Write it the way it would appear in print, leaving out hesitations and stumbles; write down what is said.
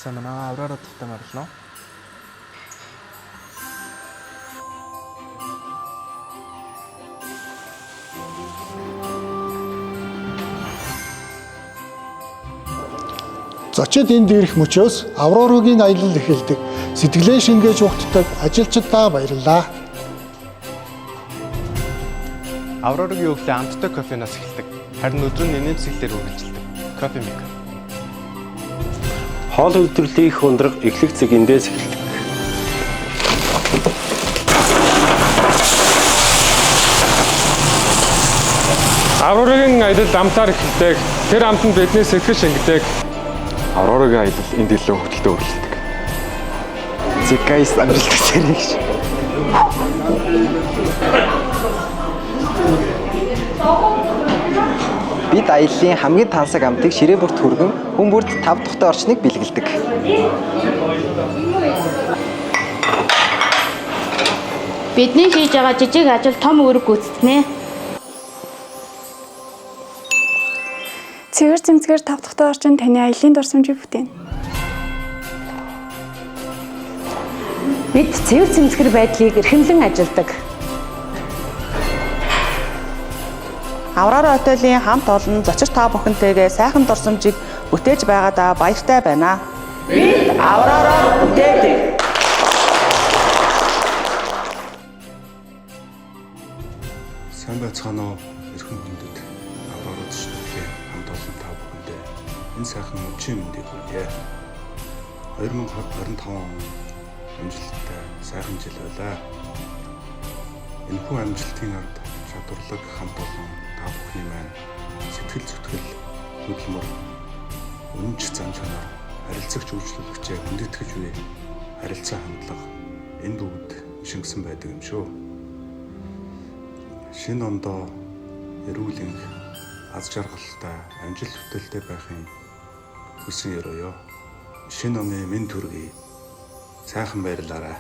сайн байна. Авраараа тахтай марлаа. Зочид энд ирэх мөчөөс Аврорагийн аялал эхэлдэг. Сэтгэлээ шингээж ухтдаг ажилчдаа баярлалаа. Аврорагийн өглөө амттай кофенаас эхэлдэг. Харин өдөр нь нэмсгэлээр үргэлжилдэг. Кофе мик. Хоол үйлдвэрлэлийнх ундраг эхлэх цаг эндээс эхэлдэг. Аврорагийн аялал амтаар эхэлдэг. Тэр амтанд бидний сэтгэл шингэдэг. Аврорагийн аялал энд илүү хөвгөлтэй үргэлжлэдэг. Зикайс амжилттай сэргийгч. Бид аяллаа хамгийн тансаг амтыг ширээ бүрт хүргэн хүн бүрт 5 тухтай орчныг бэлгэлдэг. Бидний хийж байгаа жижиг ажил том үүрэг гүйцэтгэнэ. Цэвэр зэмцгээр 5 дахь орчин таны аяллаа дурсамжийг бүтээнэ. Бид цэвэр зэмцгэр байдлыг эрхэмлэн ажилдаг. Аврора хотелийн хамт олон зочид та бүхэнтэйгээ сайхан дурсамжийг бүтээж байгаадаа баяртай байна. Бид Авророор бүтээдэг. Сайн байцгаана уу эрхэм хүндэт Аврора төсөлтийн хамт олон та бүхэндээ энэ сайхан өчийн мэндийг хүргье. 2025 он амжилттай сайхан жил байлаа. Энэхүү амжилтын ард чадварлаг хамт олон та бүхний маань сэтгэл зүтгэл хөдөлмөр үнэмч зам чанар харилцагч үйлчлүүлэгчээ хүндэтгэж буй харилцаа хандлага энэ бүгд шингэсэн байдаг юм шүү. Шинэ ондоо эрүүл энх аз жаргалтай амжилт бүтээлтэй байхын хүсэн ёроё. Шинэ оны минь төргий сайхан баярлаарай.